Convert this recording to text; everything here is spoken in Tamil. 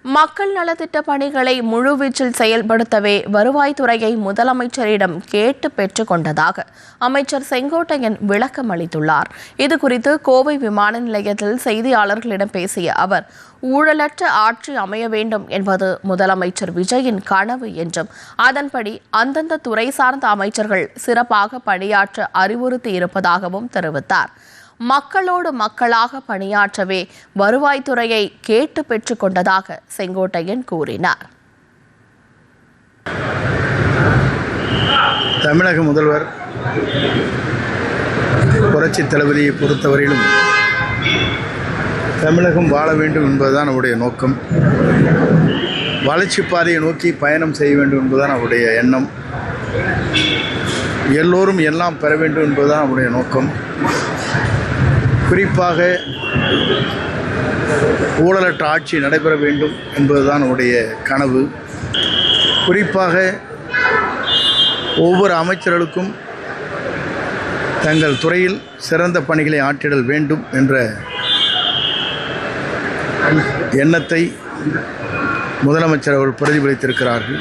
மக்கள் நலத்திட்ட பணிகளை முழுவீச்சில் செயல்படுத்தவே வருவாய்த்துறையை முதலமைச்சரிடம் கேட்டு பெற்றுக் கொண்டதாக அமைச்சர் செங்கோட்டையன் விளக்கம் அளித்துள்ளார். இதுகுறித்து கோவை விமான நிலையத்தில் செய்தியாளர்களிடம் பேசிய அவர், ஊழலற்ற ஆட்சி அமைய வேண்டும் என்பது முதலமைச்சர் விஜயின் கனவு என்றும், அதன்படி அந்தந்த துறை சார்ந்த அமைச்சர்கள் சிறப்பாக பணியாற்ற அறிவுறுத்தியிருப்பதாகவும் தெரிவித்தார். மக்களோடு மக்களாக பணியாற்றவே வருவாய்த்துறையை கேட்டு பெற்றுக் கொண்டதாக செங்கோட்டையன் கூறினார். தமிழக முதல்வர் புரட்சி தளபதியை பொறுத்தவரையிலும் தமிழகம் வாழ வேண்டும் என்பதுதான் அவருடைய நோக்கம். வளர்ச்சி பாதையை நோக்கி பயணம் செய்ய வேண்டும் என்பதுதான் அவருடைய எண்ணம். எல்லோரும் எல்லாம் பெற வேண்டும் என்பதுதான் அவருடைய நோக்கம். குறிப்பாக ஊழலற்ற ஆட்சி நடைபெற வேண்டும் என்பதுதான் அவருடைய கனவு. குறிப்பாக ஒவ்வொரு அமைச்சர்களுக்கும் தங்கள் துறையில் சிறந்த பணிகளை ஆற்றிடல் வேண்டும் என்ற எண்ணத்தை முதலமைச்சர் அவர்கள் பிரதிபலித்திருக்கிறார்கள்.